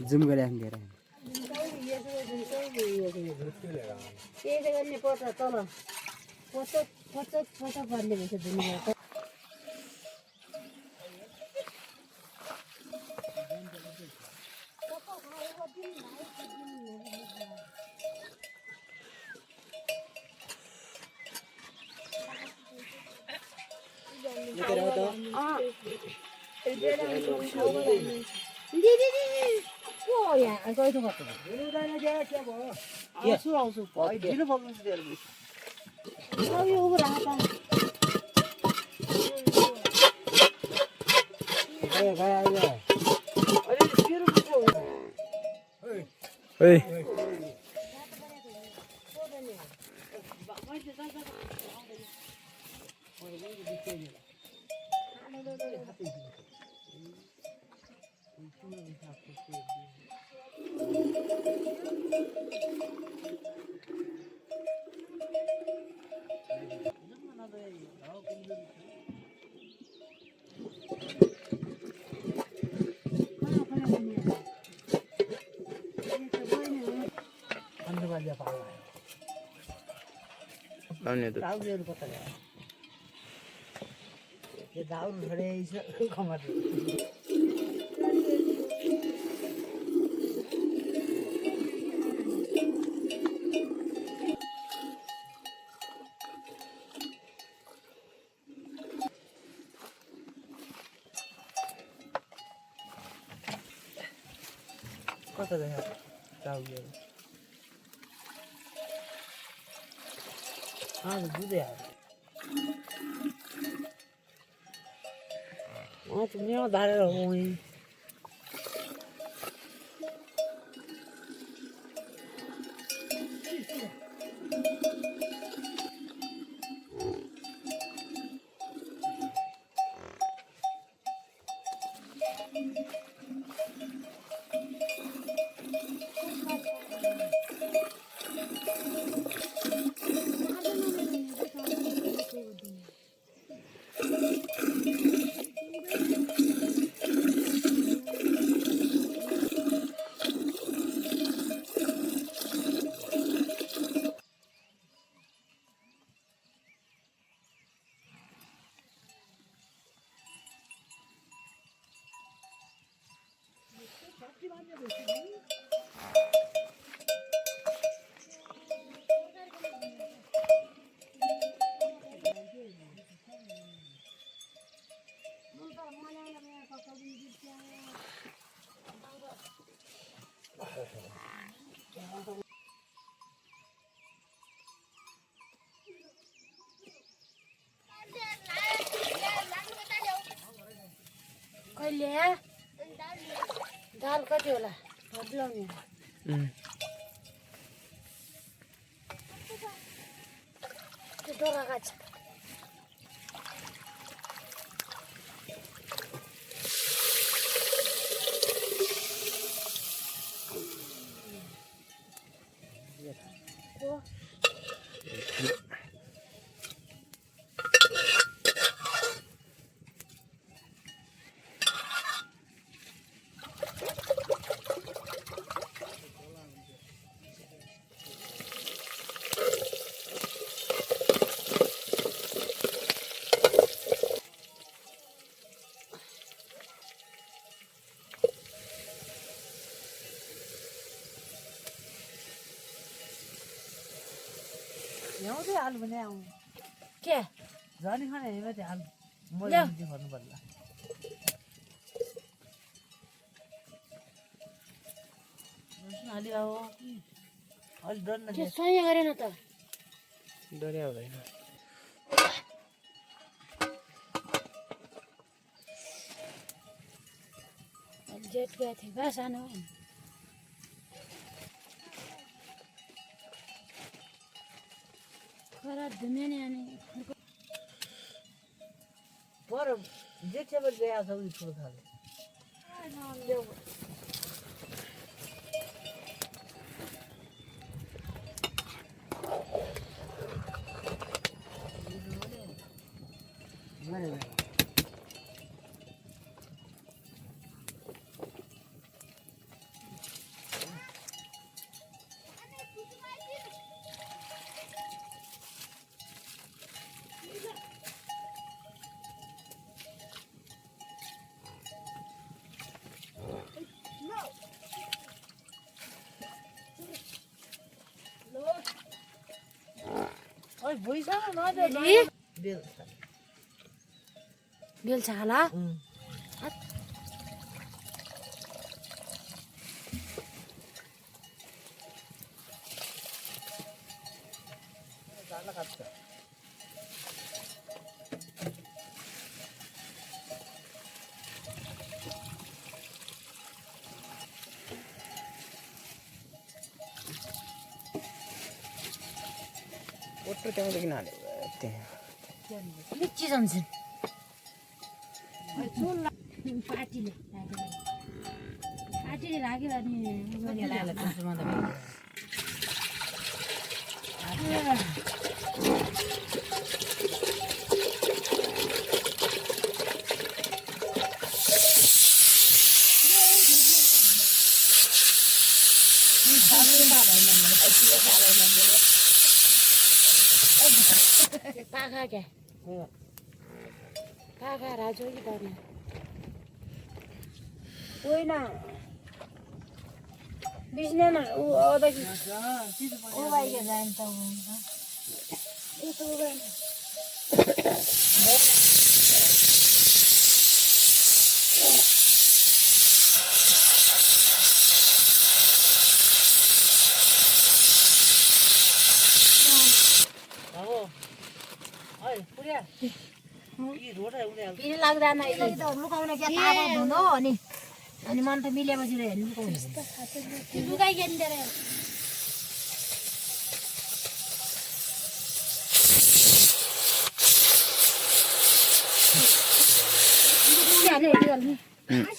zoom गरेर दाल कति होला बदलाउने त्यो डोरा गाछ ल्याउँदै आलु भने आउँ के झनी खाने हेर्नु त्यो आलु मैले भन्नु पर्ला अलि आऊ अलि डर न के सही गरेन त डरे हुँदैन जेट गए थे बस आनो खरा धुम्याने आणि पर जे टेबल गया सब थोड़ा खा ले ओए भुइँसँग नदे बेल छाला झाला काट्छ ಒಟ್ಟು ತೆಗೆದು ನಾಳೆ लिच्ची जान्छन् पार्टीले राखेर पाखा क्या पाखा राजो कि पर्ने कोही न बिस्नेन ऊ आउँदाखेरि ऊ बाइक जान्छ फेरि लाग्दैन लुकाउन क्या तातो धुनु अनि मन त मिलेपछि लुकाउनु लुकाइदिएर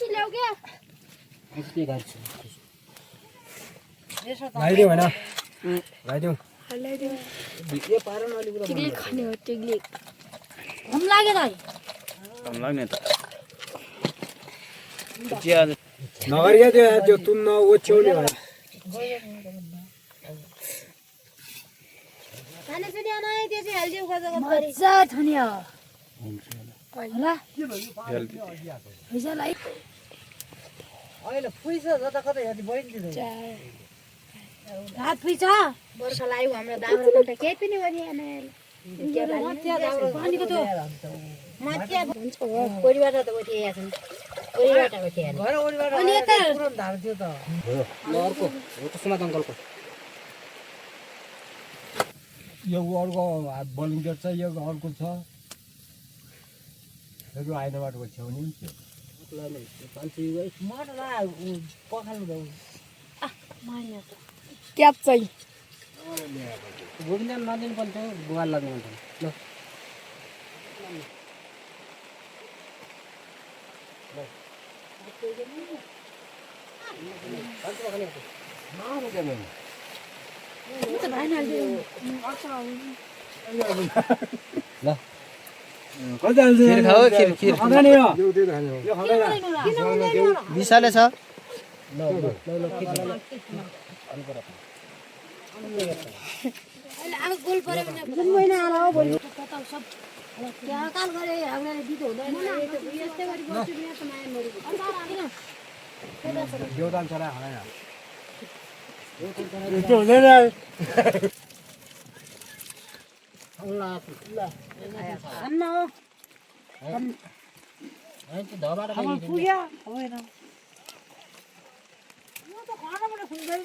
ल्याउ क्या लगाइदिउँ होइन लगाइदिउँ खाने हो टिग्लिक हम लाग्यो त कम लाग्ने त नगरिया त्यो तुन्न ओछ्याउने भयो खाने पनि आनाए त्यो चाहिँ हाल्दिउ मजा थुनी हो होला पैसालाई अहिले पुइछ जता कतै हेर्दै बहिनी रात पुइछ बर्खा लाग्यो हाम्रो दाम्रो त केही पनि गरिएन पानीको त माथिया भन्छ परिबाट त उठिया छन् परिबाट उठिया घर ओरिबाट अनि यता पुरन धार थियो त ल अर्को हो त सुनाद अङ्कलको यो अर्को भलिन्टियर छ यो अर्को छ यो आइनबाट छेउनी मटला पखाल्नु दौ मान्यो त क्याप चाहिँ गोविन्द नदिनु पर्ने थियो गुवाल लाग्नु ल खिर खाऊ खिर विशाले छ अब गोल परे भने जुन महिना आला हो भोलि पताउ सब त्यहाँ काल गरे हामीले दिदो हुँदैन यस्तै गरी बस्छु नि त माया मरेको देउदान चरा हालेन त्यो हुँदैन अन्न हो धबाट पुग्यो होइन म त खानाबाट खुल्दैन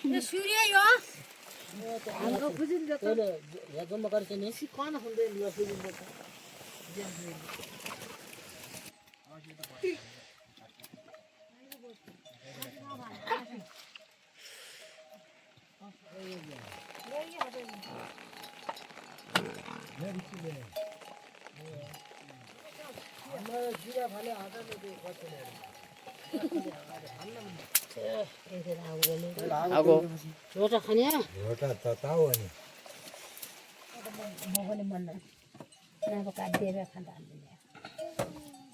यो सूर्य यो हाम्रो बुझिन्छ त यहाँ जम्मा गर्छ नि खान खुल्दैन यो बुझिन्छ त आगो रोटा खाने एउटा त ताउ अनि म पनि मन नभए काटिदिएर खाँदा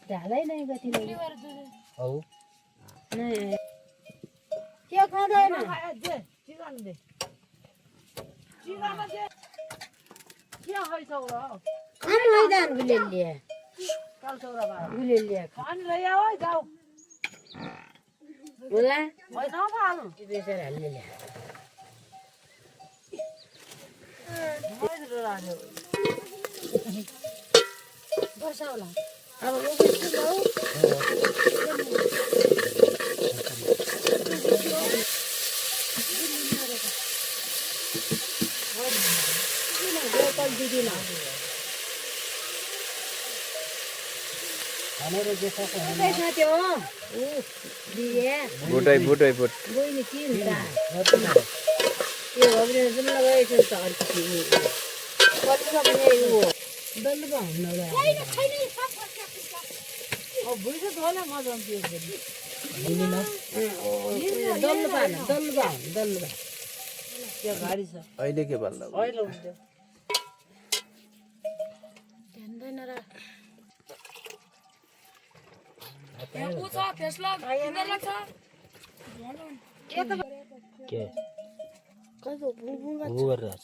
ढालै नै गति औ के खाँदैन बुटै बुटै बुट अहिले के भन्दा के उ गरेर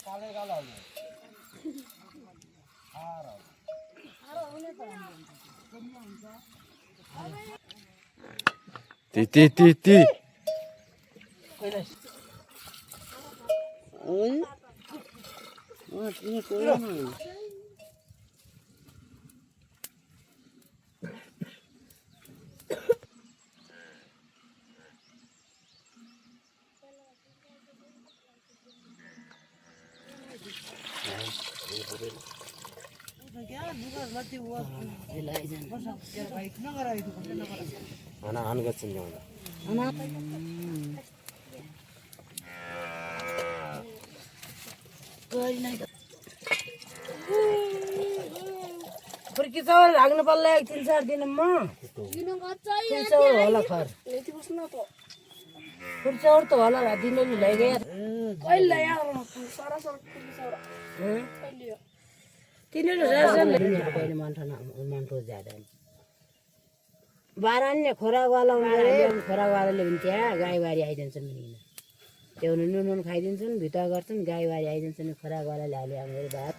काले कालो ती ana an gatsin jona फुर्की चाउर लाग्नु पर्ला 3-4 दिनमा होला खर फुर्की चाउर त होला दिनले लैगयो कहिले तिनीहरू पहिले मन्ठो ज्यादा बारान्ने खोराकवाला हुन्छ खोराकवालाले पनि त्यहाँ गाईबारी आइदिन्छन् त्यो नुन खाइदिन्छन् भित्र गर्छन् गाईबारी आइदिन्छन् खोराकवालाले हाल्यो हाम्रो भात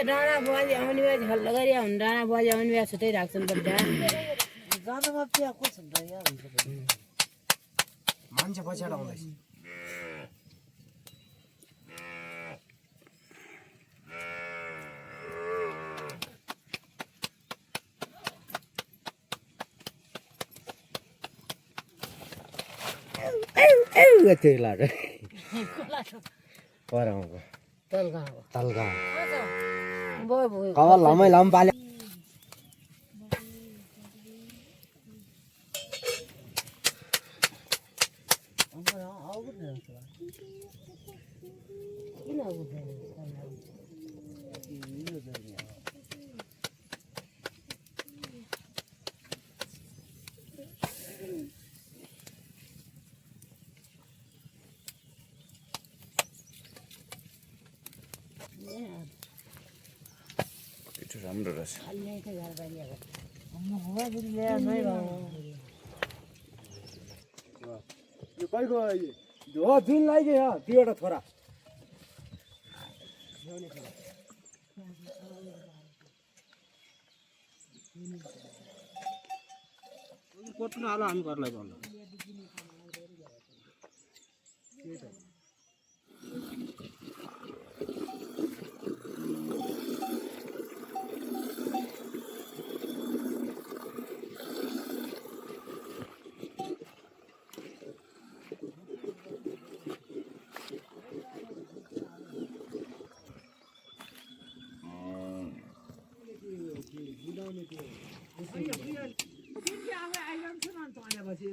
डाँडा बुहारी आउने बेला हल्ला गरी हुन् डाँडा बुहारी आउने बेला छुट्टै राख्छन् बड्डा जाँदामा पिया को छ मान्छे पछाड आउँदैछ गते लाग्यो पराउँको तलगाउँ कवर लामै लाम पाले राम्रो रहेछ यो कहीको हो जुन लाग्यो दुईवटा छोरा कोट्नु हालो हामी घरलाई भन्नु त्यो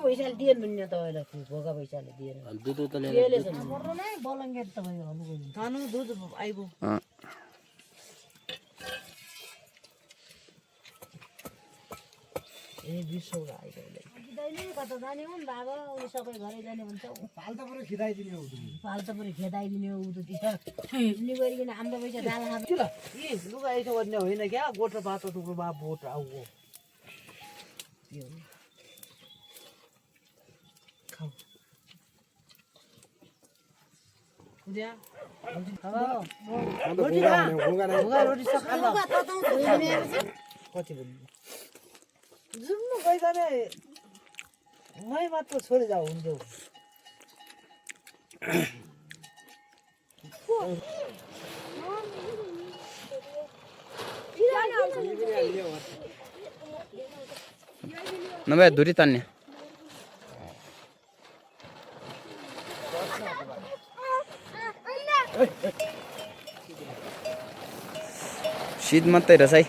पैसाले दिएन भने तपाईँलाई भोका पैसाले दिएन अनि दुध त बलङ्गेट तपाईँ दुध आइगयो ए 20 सौका आइगयो कता जाने हो नि बाबा उनी सबै घरै जाने भन्छ पाल त पुरै खिदाइदिने हो पाल त पुरै खेदाइदिने हो उतोतिर गरिकन हाम्रो पैसा दाल खाँदा लुगा यसो गर्ने होइन क्या गोठ र बाटो टुक्रो बा बोट आउको कति जुम्नु गइजाने मै मात्र छोडी जाऊ हुन्थ्यो नभए धुरी तान्ने शीत मात्रै रहेछ है